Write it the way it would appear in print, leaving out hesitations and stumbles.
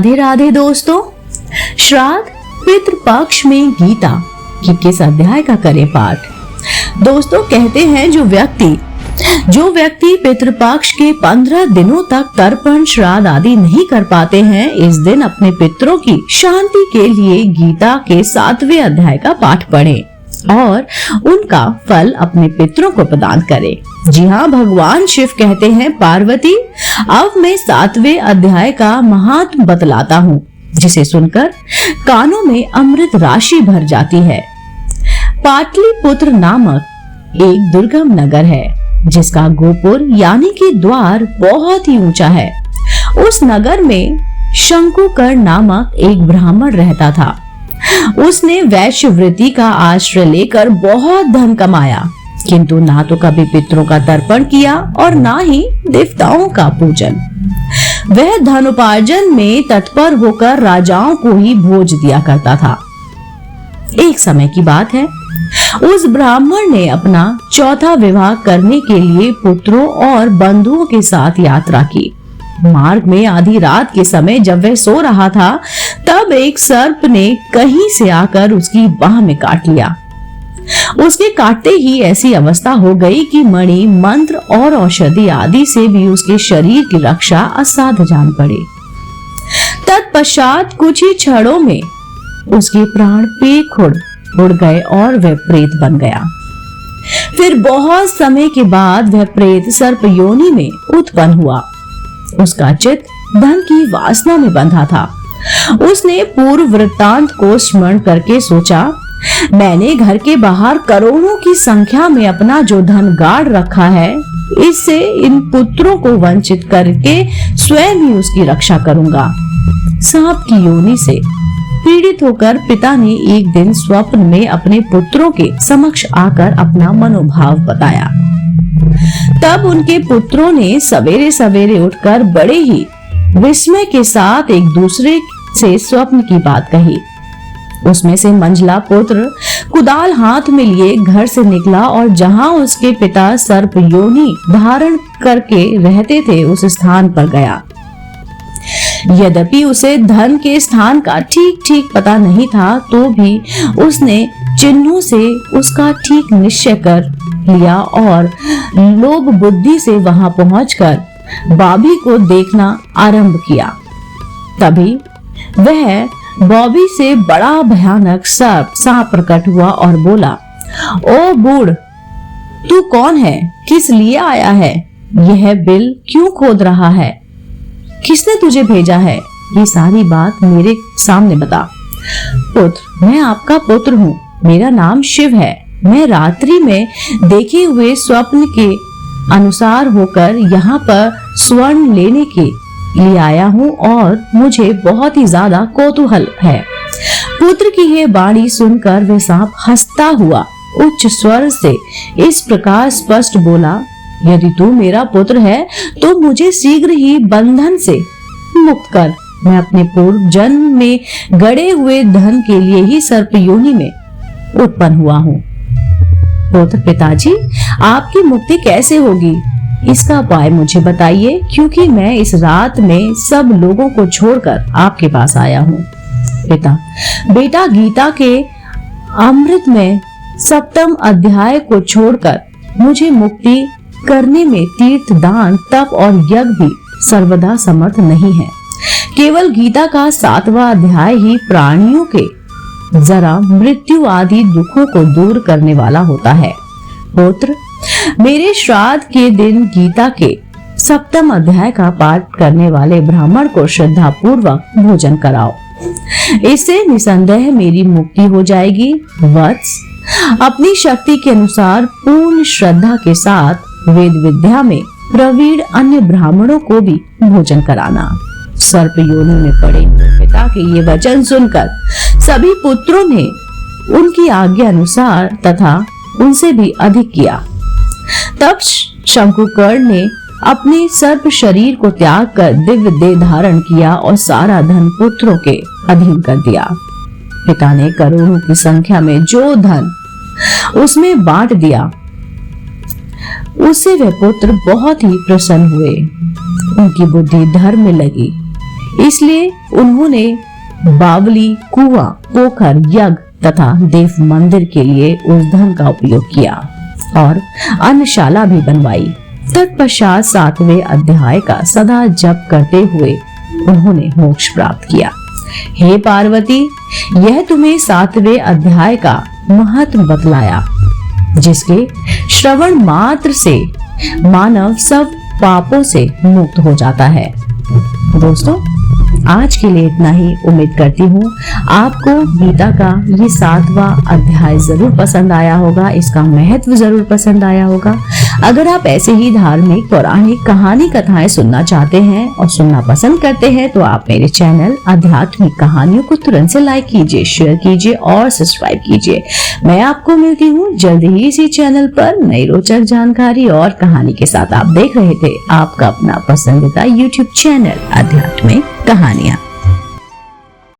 राधे राधे दोस्तों। श्राद्ध पितृपक्ष में गीता की किस अध्याय का करें पाठ। दोस्तों कहते हैं जो व्यक्ति पितृपक्ष के 15 दिनों तक तर्पण श्राद्ध आदि नहीं कर पाते हैं, इस दिन अपने पितरों की शांति के लिए गीता के 7वें अध्याय का पाठ पढ़ें और उनका फल अपने पितरों को प्रदान करें। जी हाँ, भगवान शिव कहते हैं, पार्वती अब मैं 7वें अध्याय का महात्म बतलाता हूँ, जिसे सुनकर कानों में अमृत राशि भर जाती है। पाटलिपुत्र नामक एक दुर्गम नगर है, जिसका गोपुर यानी कि द्वार बहुत ही ऊंचा है। उस नगर में शंकुकर्ण नामक एक ब्राह्मण रहता था। उसने वैश्य वृत्ति का आश्रय लेकर बहुत धन कमाया, किंतु ना तो कभी पितरों का तर्पण किया और ना ही देवताओं का पूजन। वह धनोपार्जन में तत्पर होकर राजाओं को ही भोज दिया करता था। एक समय की बात है, उस ब्राह्मण ने अपना चौथा विवाह करने के लिए पुत्रों और बंधुओं के साथ यात्रा की। मार्ग में आधी रात के समय जब वह सो रहा था, तब एक सर्प ने कहीं से आकर उसकी बाह में काट लिया। उसके काटते ही ऐसी अवस्था हो गई कि मणि, मंत्र और औषधि आदि से भी उसके शरीर की रक्षा असाध्य जान पड़ी। तत्पश्चात कुछ ही क्षणों में उसके प्राण पेखुड़ उड़ गए और वह प्रेत बन गया। फिर बहुत समय के बाद वह प्रेत सर्प योनि में उत्पन्न हुआ। उसका चित्त धन की वासना में बंधा था। उसने पूर्व वृत्तांत को स्मरण करके सोचा, मैंने घर के बाहर करोड़ों की संख्या में अपना जो धन गाड़ रखा है, इससे इन पुत्रों को वंचित करके स्वयं ही उसकी रक्षा करूंगा। सांप की योनि से पीड़ित होकर पिता ने एक दिन स्वप्न में अपने पुत्रों के समक्ष आकर अपना मनोभाव बताया। तब उनके पुत्रों ने सवेरे सवेरे उठकर बड़े ही विस्मय के साथ एक दूसरे से स्वप्न की बात कही। उसमें से मंझला पुत्र कुदाल हाथ में लिए घर से निकला और जहां उसके पिता सर्प योनि धारण करके रहते थे, उस स्थान पर गया। यद्यपि उसे धन के स्थान का ठीक पता नहीं था, तो भी उसने चिन्हों से उसका ठीक निश्चय कर लिया और लोभ बुद्धि से वहां पहुंचकर बॉबी को देखना आरंभ किया। तभी वह बॉबी से बड़ा भयानक सांप प्रकट हुआ और बोला, ओ बूढ़, तू कौन है? किस लिए आया है? यह बिल क्यों खोद रहा है? किसने तुझे भेजा है? ये सारी बात मेरे सामने बता। पुत्र, मैं आपका पुत्र हूँ। मेरा नाम शिव है। मैं रात्रि में देखे हुए स्वप्न के अनुसार होकर यहाँ पर स्वर्ण लेने के लिए आया हूँ और मुझे बहुत ही ज्यादा कौतूहल है। पुत्र की यह वाणी सुनकर वह सांप हंसता हुआ उच्च स्वर से इस प्रकार स्पष्ट बोला, यदि तू मेरा पुत्र है तो मुझे शीघ्र ही बंधन से मुक्त कर। मैं अपने पूर्व जन्म में गड़े हुए धन के लिए ही सर्प योनि में उत्पन्न हुआ हूँ। पुत्र, पिताजी, आपकी मुक्ति कैसे होगी, इसका उपाय मुझे बताइए, क्योंकि मैं इस रात में सब लोगों को छोड़कर आपके पास आया हूँ। पिता, बेटा, गीता के अमृत में 7वें अध्याय को छोड़कर मुझे मुक्ति करने में तीर्थ, दान, तप और यज्ञ भी सर्वदा समर्थ नहीं है। केवल गीता का 7वां अध्याय ही प्राणियों के जरा मृत्यु आदि दुखों को दूर करने वाला होता है। पुत्र, मेरे श्राद्ध के दिन गीता के 7वें अध्याय का पाठ करने वाले ब्राह्मण को श्रद्धा पूर्वक भोजन कराओ। इससे निसंदेह मेरी मुक्ति हो जाएगी। वत्स, अपनी शक्ति के अनुसार पूर्ण श्रद्धा के साथ वेद विद्या में प्रवीण अन्य ब्राह्मणों को भी भोजन कराना। सर्प योनि में पड़े पिता के ये वचन सुनकर सभी पुत्रों ने उनकी आज्ञा अनुसार तथा उनसे भी अधिक किया। तब शंकुकर्ण ने अपने सर्प शरीर को त्याग कर दिव्य देह धारण किया और सारा धन पुत्रों के अधीन कर दिया। पिता ने करोड़ों की संख्या में जो धन उसमें बांट दिया, उससे वे पुत्र बहुत ही प्रसन्न हुए। उनकी बुद्धि धर्म में लगी। इसलिए उन्होंने बावली, कुआं, पोखर, यज्ञ तथा देव मंदिर के लिए उस धन का उपयोग किया और अन्नशाला भी बनवाई। तत्पश्चात 7वें अध्याय का सदा जप करते हुए उन्होंने मोक्ष प्राप्त किया। हे पार्वती, यह तुम्हें 7वें अध्याय का महत्व बतलाया, जिसके श्रवण मात्र से मानव सब पापों से मुक्त हो जाता है। दोस्तों, आज के लिए इतना ही। उम्मीद करती हूँ आपको गीता का ये 7वां अध्याय जरूर पसंद आया होगा, इसका महत्व जरूर पसंद आया होगा। अगर आप ऐसे ही धार्मिक, पौराणिक कहानी कथाएं सुनना चाहते हैं और सुनना पसंद करते हैं तो आप मेरे चैनल आध्यात्मिक कहानियों को तुरंत से लाइक कीजिए, शेयर कीजिए और सब्सक्राइब कीजिए। मैं आपको मिलती हूँ जल्द ही इसी चैनल पर नई रोचक जानकारी और कहानी के साथ। आप देख रहे थे आपका अपना पसंदीदा YouTube चैनल आध्यात्मिक कहानियां।